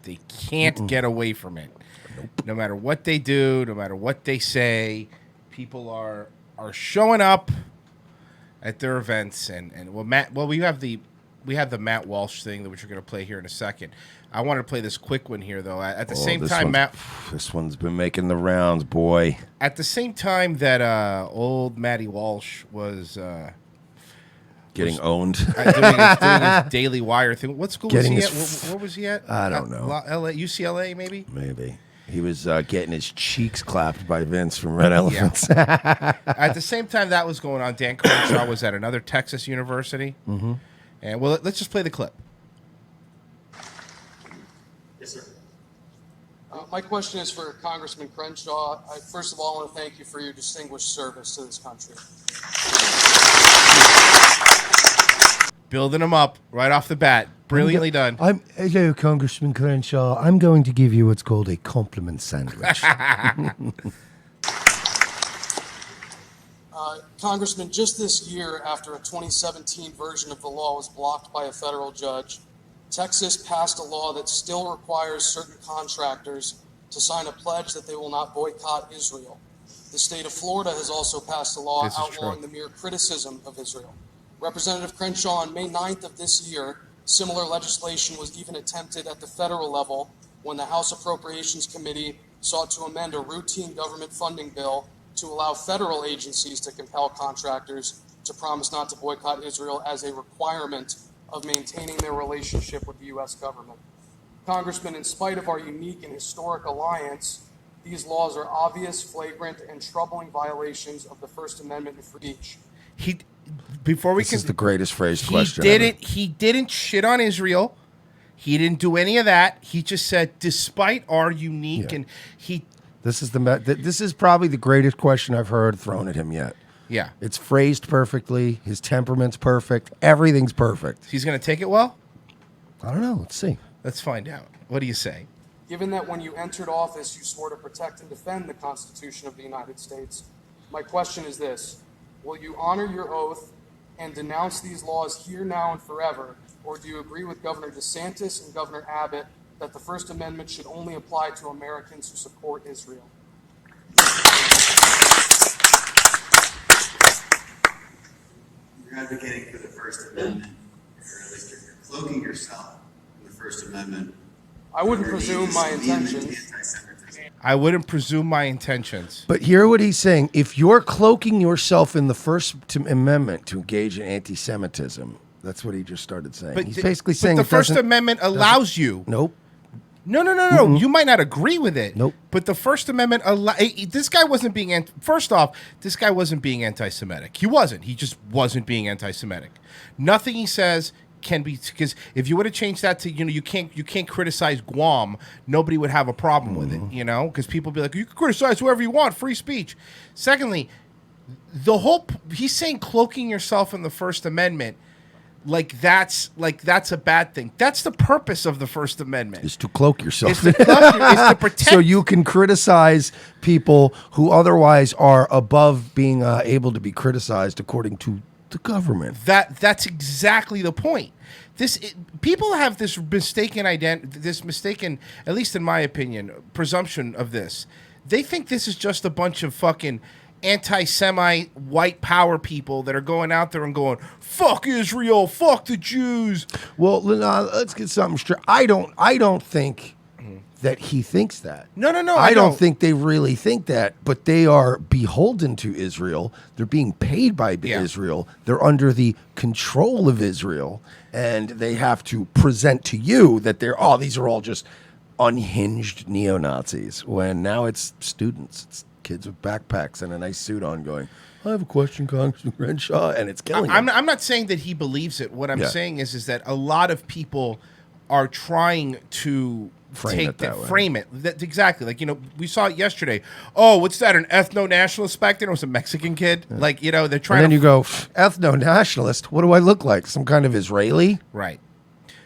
They can't get away from it. Nope. No matter what they do, no matter what they say, people are showing up at their events. And we have the Matt Walsh thing, which we're going to play here in a second. I wanted to play this quick one here, though. At the same time, this one's been making the rounds, boy. At the same time that old Matty Walsh was getting owned, doing his Daily Wire thing. What school was he at? Where was he at? I don't know. UCLA, maybe? Maybe. He was getting his cheeks clapped by Vince from Red Elephants. Yeah. At the same time that was going on, Dan Crenshaw was at another Texas university. Mm-hmm. And let's just play the clip. Yes, sir. My question is for Congressman Crenshaw. First of all, I want to thank you for your distinguished service to this country. Building him up right off the bat. Brilliantly done. Hello, Congressman Crenshaw. I'm going to give you what's called a compliment sandwich. Congressman, just this year, after a 2017 version of the law was blocked by a federal judge, Texas passed a law that still requires certain contractors to sign a pledge that they will not boycott Israel. The state of Florida has also passed a law outlawing the mere criticism of Israel. Representative Crenshaw, on May 9th of this year, similar legislation was even attempted at the federal level when the House Appropriations Committee sought to amend a routine government funding bill to allow federal agencies to compel contractors to promise not to boycott Israel as a requirement of maintaining their relationship with the U.S. government. Congressman, in spite of our unique and historic alliance, these laws are obvious, flagrant, and troubling violations of the First Amendment and free speech. This is the greatest phrased question. He didn't shit on Israel. He didn't do any of that. He just said, despite our unique and he. This is probably the greatest question I've heard thrown at him yet. Yeah, it's phrased perfectly. His temperament's perfect. Everything's perfect. He's going to take it well. I don't know. Let's see. Let's find out. What do you say? Given that when you entered office, you swore to protect and defend the Constitution of the United States, my question is this. Will you honor your oath and denounce these laws here, now, and forever? Or do you agree with Governor DeSantis and Governor Abbott that the First Amendment should only apply to Americans who support Israel? You're advocating for the First Amendment, or at least you're cloaking yourself in the First Amendment. I wouldn't presume my intentions. I wouldn't presume my intentions. But hear what he's saying. If you're cloaking yourself in the First Amendment to engage in anti-Semitism, that's what he just started saying. But he's basically saying the First Amendment allows you. Nope. No. Mm-hmm. You might not agree with it. Nope. But the First Amendment, this guy wasn't being, first off, this guy wasn't being anti-Semitic. He wasn't. He just wasn't being anti-Semitic. Nothing he says can be, because if you would have changed that to, you can't criticize Guam, nobody would have a problem with it, because people be like, you can criticize whoever you want, free speech. Secondly, he's saying cloaking yourself in the First Amendment, that's a bad thing. That's the purpose of the First Amendment. Is to cloak yourself. It's to protect. So you can criticize people who otherwise are above being able to be criticized according to the government. That's exactly the point. People have this mistaken at least in my opinion, presumption of this. They think this is just a bunch of fucking anti-Semite white power people that are going out there and going, fuck Israel, fuck the Jews. Well, let's get something straight. I don't think that he thinks that. No. I don't think they really think that, but they are beholden to Israel. They're being paid by Israel. They're under the control of Israel, and they have to present to you that these are all just unhinged neo-Nazis, when now it's students. It's kids with backpacks and a nice suit on going, I have a question, Congressman Crenshaw, and it's killing him. I'm not saying that he believes it. What I'm saying is that a lot of people are trying to frame it. Exactly. We saw it yesterday. Oh, what's that? An ethno-nationalist back there? It was a Mexican kid. Yeah. They're trying. And then you go, ethno-nationalist? What do I look like? Some kind of Israeli? Right.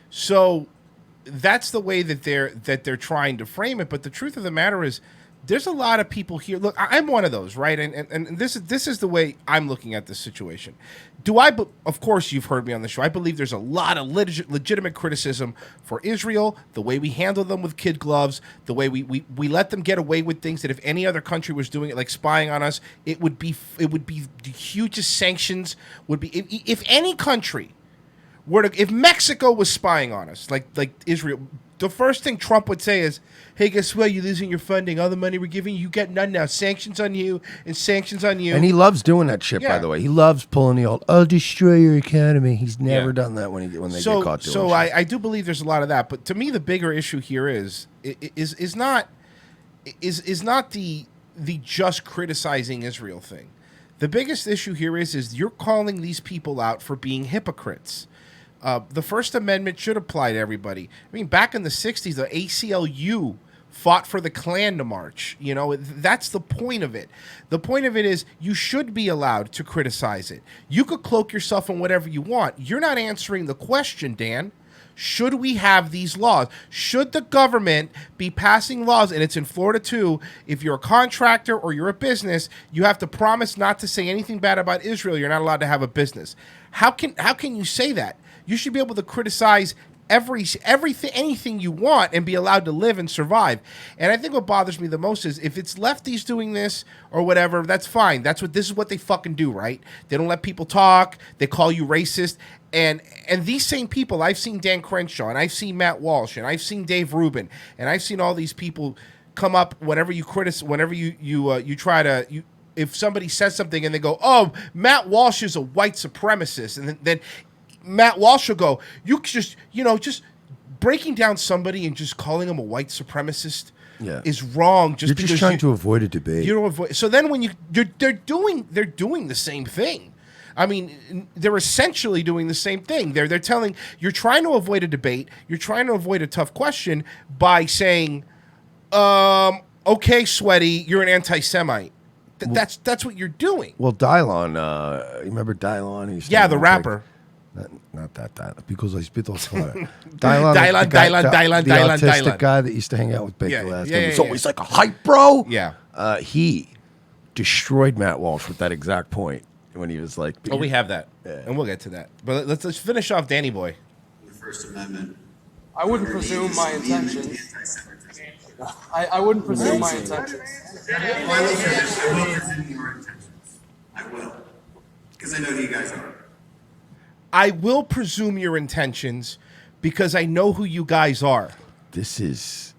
So that's the way that they're trying to frame it. But the truth of the matter is, there's a lot of people here. Look, I'm one of those, right? And this is the way I'm looking at this situation. Of course, you've heard me on the show. I believe there's a lot of legitimate criticism for Israel, the way we handle them with kid gloves, the way we let them get away with things that if any other country was doing it, like spying on us, it would be the hugest sanctions would be. If any country if Mexico was spying on us, like Israel, the first thing Trump would say is, hey, guess what? You're losing your funding. All the money we're giving you get none now. Sanctions on you and sanctions on you. And he loves doing that shit, by the way. He loves pulling the old, I'll destroy your economy. He's never done that when they get caught doing so shit. I do believe there's a lot of that. But to me, the bigger issue here is not the just criticizing Israel thing. The biggest issue here is you're calling these people out for being hypocrites. The First Amendment should apply to everybody. I mean, back in the 60s, the ACLU fought for the Klan to march. You know, that's the point of it. The point of it is you should be allowed to criticize it. You could cloak yourself in whatever you want. You're not answering the question, Dan. Should we have these laws? Should the government be passing laws, and it's in Florida too, if you're a contractor or you're a business, you have to promise not to say anything bad about Israel. You're not allowed to have a business. How can you say that? You should be able to criticize anything you want and be allowed to live and survive. And I think what bothers me the most is if it's lefties doing this or whatever, that's fine. This is what they fucking do, right? They don't let people talk. They call you racist. And these same people, I've seen Dan Crenshaw, and I've seen Matt Walsh, and I've seen Dave Rubin, and I've seen all these people come up whenever you try to if somebody says something and they go, oh, Matt Walsh is a white supremacist, and then Matt Walsh will go, just breaking down somebody and just calling him a white supremacist is wrong. You're just trying to avoid a debate. You don't avoid. So then when they're doing the same thing. I mean, they're essentially doing the same thing. They're telling you're trying to avoid a debate. You're trying to avoid a tough question by saying, okay, sweaty, you're an anti-Semite. That's what you're doing. Well, Dylon, you remember Dylon? The rapper. Not that Dylon, because I spit on fire. Dylon, the autistic guy that used to hang out with Baker last time. It's always like a hype, bro. Yeah. He destroyed Matt Walsh with that exact point when he was like... we have that, and we'll get to that. But let's finish off Danny Boy. The First Amendment. I wouldn't presume my intentions. I wouldn't presume my intentions. I will presume your intentions. I will. Because I know who you guys are. I will presume your intentions because I know who you guys are. This is.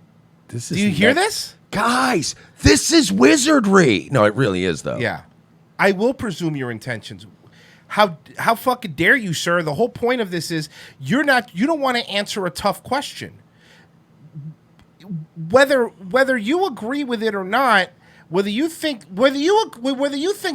Do you hear this? Guys, this is wizardry. No, it really is, though. Yeah. I will presume your intentions. How fucking dare you, sir? The whole point of this is you don't want to answer a tough question. Whether you agree with it or not, whether you think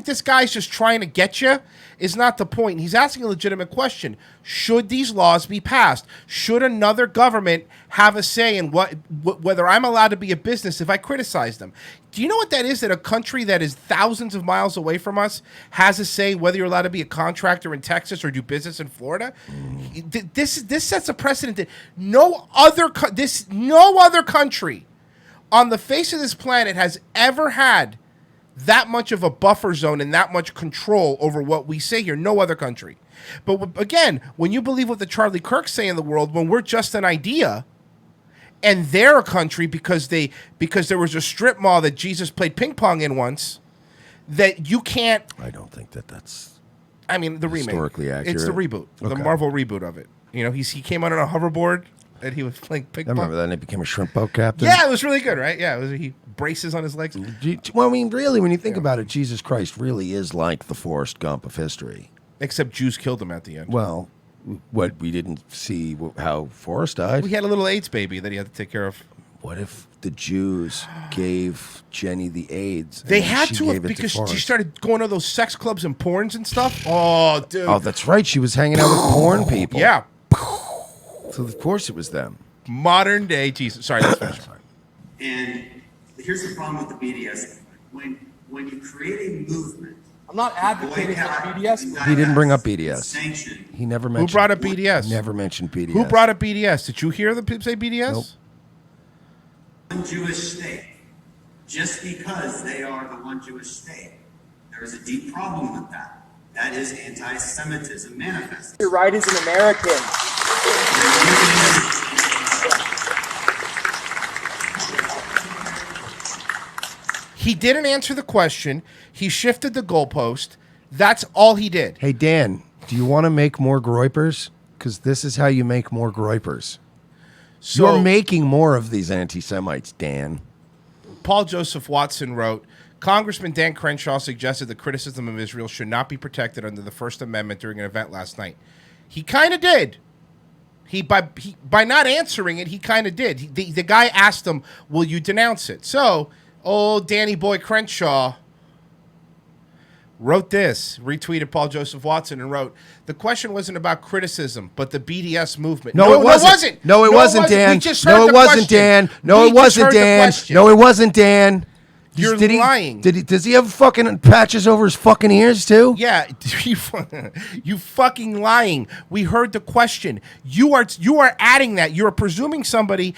this guy's just trying to get you is not the point. He's asking a legitimate question. Should these laws be passed? Should another government have a say in whether I'm allowed to be a business if I criticize them? Do you know what that is, that a country that is thousands of miles away from us has a say whether you're allowed to be a contractor in Texas or do business in Florida? This sets a precedent that no other country on the face of this planet has ever had that much of a buffer zone and that much control over what we say here. No other country. But again, when you believe what the Charlie Kirks say in the world, when we're just an idea, and they're a country because there was a strip mall that Jesus played ping pong in once, that you can't. I don't think that's. I mean, the remake. Historically accurate. It's the reboot, the Marvel reboot of it. You know, he came out on a hoverboard. And he was playing ping pong. I remember that, and he became a shrimp boat captain. Yeah, it was really good, right? Yeah, he braces on his legs. Well, I mean, really, when you think about it, Jesus Christ really is like the Forrest Gump of history. Except Jews killed him at the end. Well, what we didn't see how Forrest died. We had a little AIDS baby that he had to take care of. What if the Jews gave Jenny the AIDS? They had to because she started going to those sex clubs and porns and stuff. Oh, dude. Oh, that's right. She was hanging out with porn people. Yeah. So of course it was them. Modern day Jesus. Sorry, that's finished. And here's the problem with the BDS. When you create a movement, I'm not advocating for BDS. He didn't bring up BDS. He never mentioned. Who brought up BDS? Never mentioned BDS. Who brought up BDS? Did you hear the people say BDS? Nope. one Jewish state, just because they are the one Jewish state. There is a deep problem with that. That is anti-Semitism manifested. You're right as an American. He didn't answer the question. He shifted the goalpost. That's all he did. Hey, Dan, do you want to make more Groypers? Because this is how you make more Groypers. So, You're making more of these anti-Semites, Dan. Paul Joseph Watson wrote, Congressman Dan Crenshaw suggested the criticism of Israel should not be protected under the First Amendment during an event last night. He kind of did. By not answering it, he kind of did. The guy asked him, will you denounce it? So, old Danny Boy Crenshaw wrote this, retweeted Paul Joseph Watson and wrote, the question wasn't about criticism, but the BDS movement. No, it wasn't. No, it wasn't, Dan. We just No, heard it the wasn't, question. Dan. No, We it just wasn't, heard the Dan. question. No, it wasn't, Dan. You're Did he, lying. Does he have fucking patches over his fucking ears, too? Yeah, you fucking lying. We heard the question. You are adding that. You are presuming somebody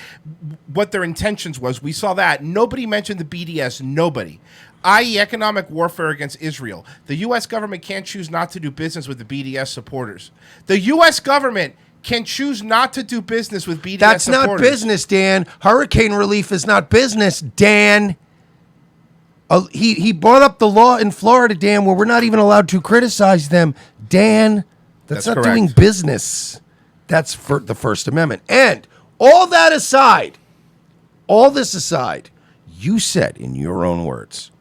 what their intentions was. We saw that. Nobody mentioned the BDS. Nobody. I.e. economic warfare against Israel. The U.S. government can't choose not to do business with the BDS supporters. The U.S. government can choose not to do business with BDS That's supporters. not business, Dan. Hurricane relief is not business, Dan. He brought up the law in Florida, Dan, where we're not even allowed to criticize them. Dan, that's not correct. doing business. That's for the First Amendment. And all that aside, all this aside, you said in your own words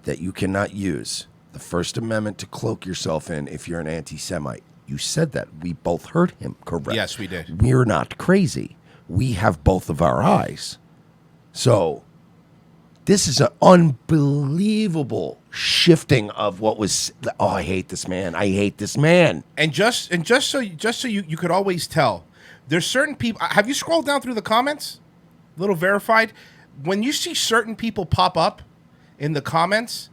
that you cannot use the First Amendment to cloak yourself in if you're an anti-Semite. You said that. We both heard him, correct? Yes, we did. We're not crazy. We have both of our eyes. So this is an unbelievable shifting of what was. Oh, I hate this man. I hate this man. And just so you could always tell, there's certain people. Have you scrolled down through the comments? A little verified. When you see certain people pop up in the comments,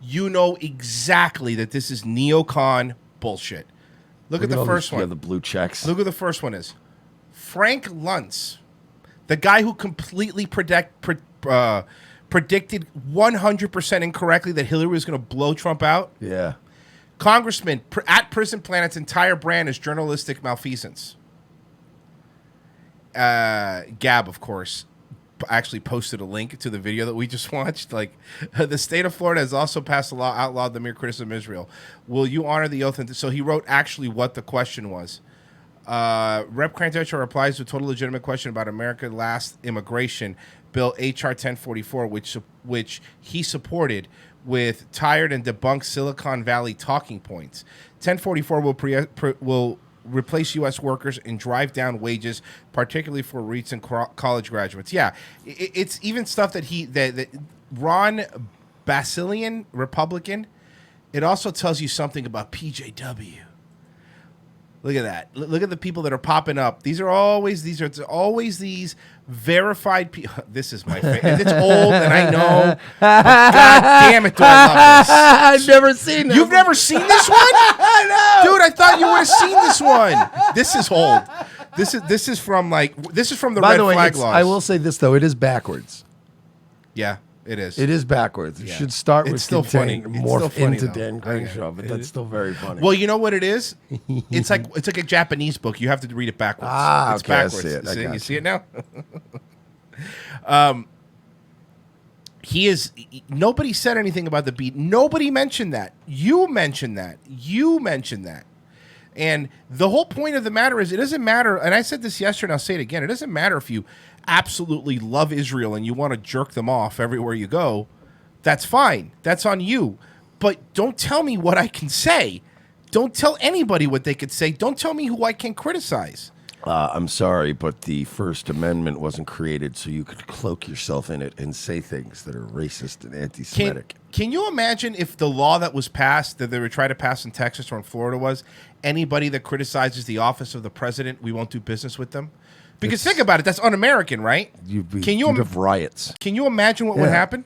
you know exactly that this is neocon bullshit. Look at the first one. Yeah, the blue checks. Look who the first one is. Frank Luntz, the guy who completely predicted 100% incorrectly that Hillary was going to blow Trump out. Yeah. Congressman, at Prison Planet's entire brand is journalistic malfeasance. Gab, of course, actually posted a link to the video that we just watched. Like, the state of Florida has also passed a law outlawed the mere criticism of Israel. Will you honor the oath? So he wrote actually what the question was. Rep. Crenshaw replies to a total legitimate question about America's last immigration bill, H.R. 1044, which he supported with tired and debunked Silicon Valley talking points. 1044 will replace U.S. workers and drive down wages, particularly for recent college graduates. Yeah, it's even stuff that Ron Basilian, Republican, it also tells you something about PJW. Look at that. Look at the people that are popping up. These are always these verified people. This is my favorite. And it's old, and I know. But God damn it, do I love this. I've never seen this. You've never seen this one? No. Dude, I thought you would have seen this one. This is old. This is from the By red the way, flag laws. I will say this, though. It is backwards. Yeah, it is. It is backwards. You should start It's with still funny. contain, It's still morph funny, into though. Dan Crenshaw, but that's still very funny. Well, you know what it is? It's like a Japanese book. You have to read it backwards. It's okay, I backwards. see it. I got You you. see it now? He is. Nobody said anything about the beat. Nobody mentioned that. You mentioned that. And the whole point of the matter is, it doesn't matter. And I said this yesterday, and I'll say it again. It doesn't matter if you absolutely love Israel and you want to jerk them off everywhere you go. That's fine. That's on you. But don't tell me what I can say. Don't tell anybody what they could say. Don't tell me who I can criticize. I'm sorry, but the First Amendment wasn't created so you could cloak yourself in it and say things that are racist and anti-Semitic. Can you imagine if the law that was passed, that they were trying to pass in Texas or in Florida, was anybody that criticizes the office of the president, we won't do business with them? Because think about it, that's un-American, right? You'd have riots. Can you imagine what would happen?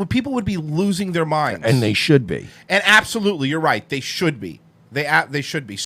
People would be losing their minds. And they should be. And absolutely, you're right. They should be. They should be.